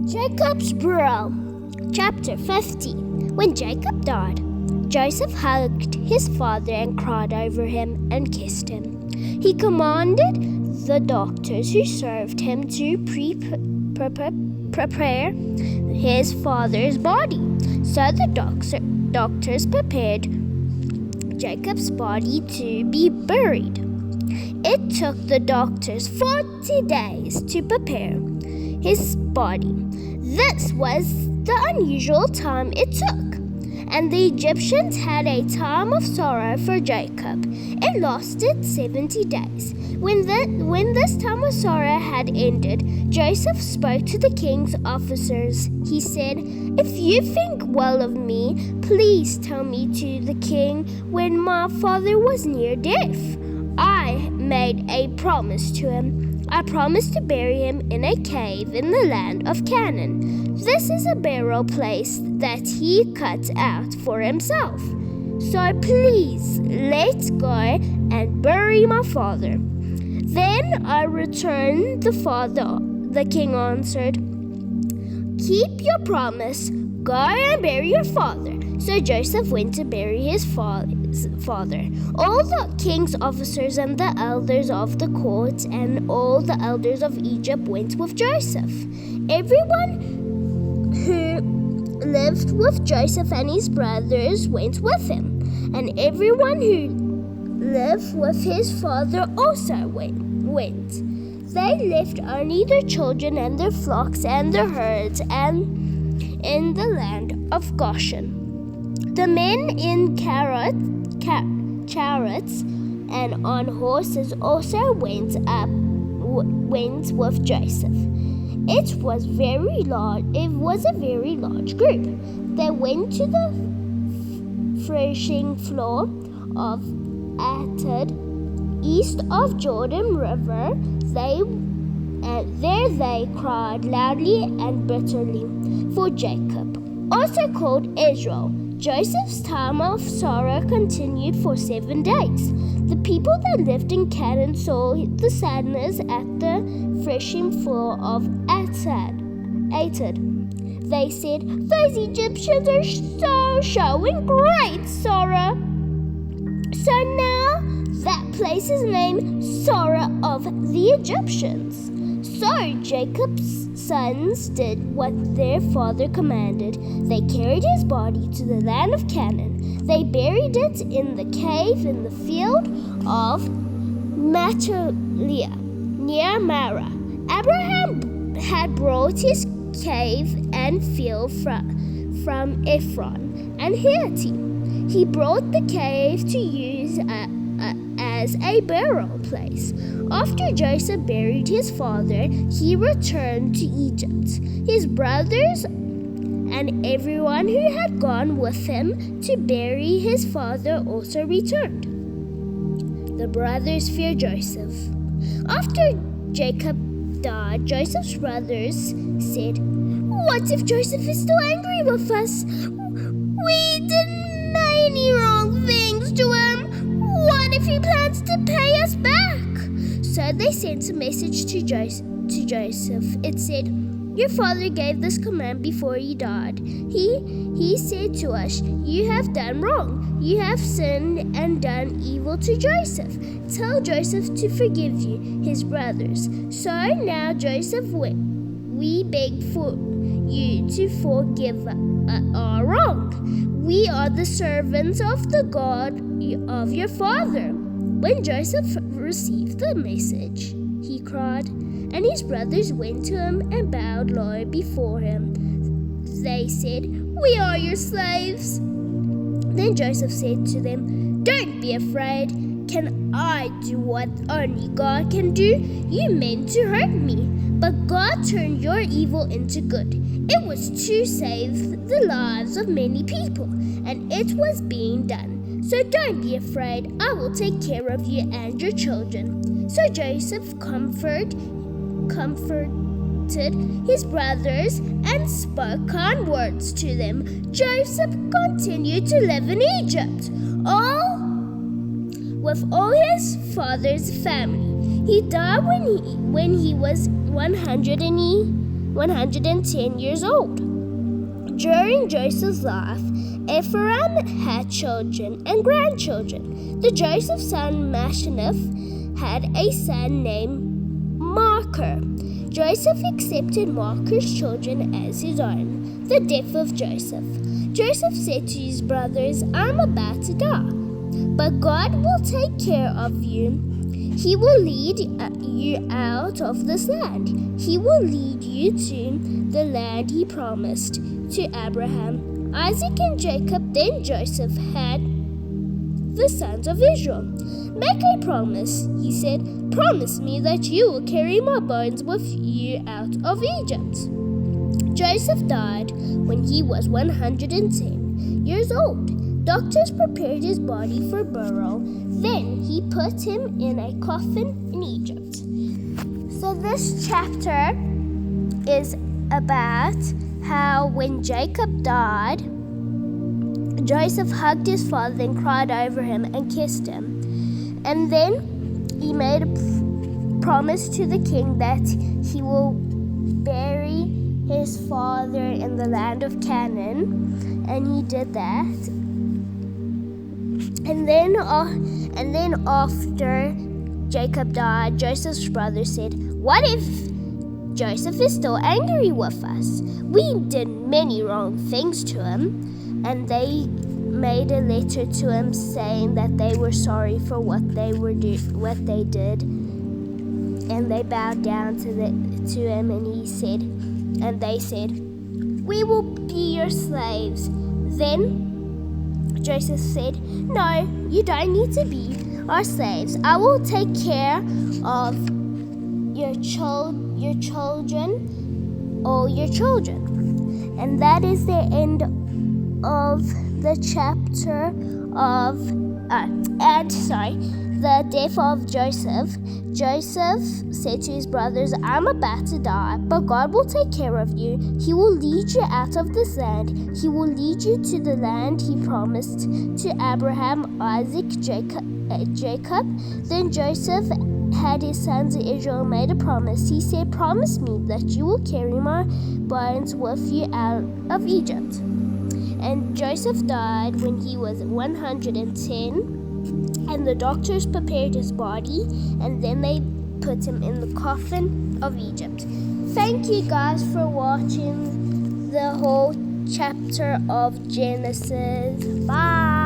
Jacob's Burrow, Chapter 50. When Jacob died, Joseph hugged his father and cried over him and kissed him. He commanded the doctors who served him to prepare his father's body. So the doctors prepared Jacob's body to be buried. It took the doctors 40 days to prepare his body. This was the unusual time it took, and the Egyptians had a time of sorrow for Jacob. It lasted 70 days. When this time of sorrow had ended, Joseph spoke to the king's officers. He said, "If you think well of me, please tell me to the king when my father was near death. I made a promise to him. I promised to bury him in a cave in the land of Canaan. This is a burial place that he cut out for himself. So please, let's go and bury my father." "Then I return, the king answered. "Keep your promise. Go and bury your father." So Joseph went to bury his father. All the king's officers and the elders of the court and all the elders of Egypt went with Joseph. Everyone who lived with Joseph and his brothers went with him, and everyone who lived with his father also went. They left only their children and their flocks and their herds and in the land of Goshen. The men in chariots and on horses also went with Joseph. It was a very large group. They went to the threshing floor of Atad, east of Jordan River. There they cried loudly and bitterly for Jacob, also called Israel. Joseph's time of sorrow continued for 7 days. The people that lived in Canaan saw the sadness at the threshing floor of Atad. They said, "Those Egyptians are showing great sorrow." So now that place is named Sorrow of the Egyptians. So Jacob's sons did what their father commanded. They carried his body to the land of Canaan. They buried it in the cave in the field of Machpelah near Marah. Abraham had brought his cave and field from Ephron and Hittite. He brought the cave to use as a burial place. After Joseph buried his father, he returned to Egypt. His brothers and everyone who had gone with him to bury his father also returned. The brothers feared Joseph. After Jacob died, Joseph's brothers said, "What if Joseph is still angry with us? We didn't say any wrong things to him. What if he plans to pay us back?" So they sent a message to Joseph. It said, "Your father gave this command before he died. He said to us, 'You have done wrong. You have sinned and done evil to Joseph. Tell Joseph to forgive you, his brothers.' So now, Joseph, we beg for you to forgive our wrong. We are the servants of the God of your father." When Joseph received the message, he cried, and his brothers went to him and bowed low before him. They said, "We are your slaves." Then Joseph said to them, "Don't be afraid. Can I do what only God can do? You meant to hurt me, but God turned your evil into good. It was to save the lives of many people, and it was being done. So don't be afraid. I will take care of you and your children." So Joseph comforted his brothers and spoke kind words to them. Joseph continued to live in Egypt, with all his father's family. He died when he was 100 110 years old. During Joseph's life, Ephraim had children and grandchildren. The Joseph's son Mashanath had a son named Machir. Joseph accepted Machir's children as his own. The death of Joseph. Joseph said to his brothers, "I'm about to die, but God will take care of you. He will lead you out of this land. He will lead you to the land he promised to Abraham, Isaac, and Jacob." Then Joseph had the sons of Israel. "Make a promise," he said. "Promise me that you will carry my bones with you out of Egypt." Joseph died when he was 110 years old. Doctors prepared his body for burial. Then he put him in a coffin in Egypt. So this chapter is about how when Jacob died, Joseph hugged his father and cried over him and kissed him. And then he made a promise to the king that he will bury his father in the land of Canaan, and he did that. And then after Jacob died, Joseph's brother said, "What if Joseph is still angry with us? We did many wrong things to him." And they made a letter to him saying that they were sorry for what they did. And they bowed down to him, and they said, "We will be your slaves." Then Joseph said, "No, you don't need to be our slaves. I will take care of your children, all your children." And that is the end of the chapter of the death of Joseph. Joseph said to his brothers, "I'm about to die, but God will take care of you. He will lead you out of this land. He will lead you to the land he promised to Abraham, Isaac, Jacob." Then Joseph had his sons Israel made a promise. He said, "Promise me that you will carry my bones with you out of Egypt." And Joseph died when he was 110, and the doctors prepared his body, and then they put him in the coffin of Egypt. Thank you guys for watching the whole chapter of Genesis. Bye!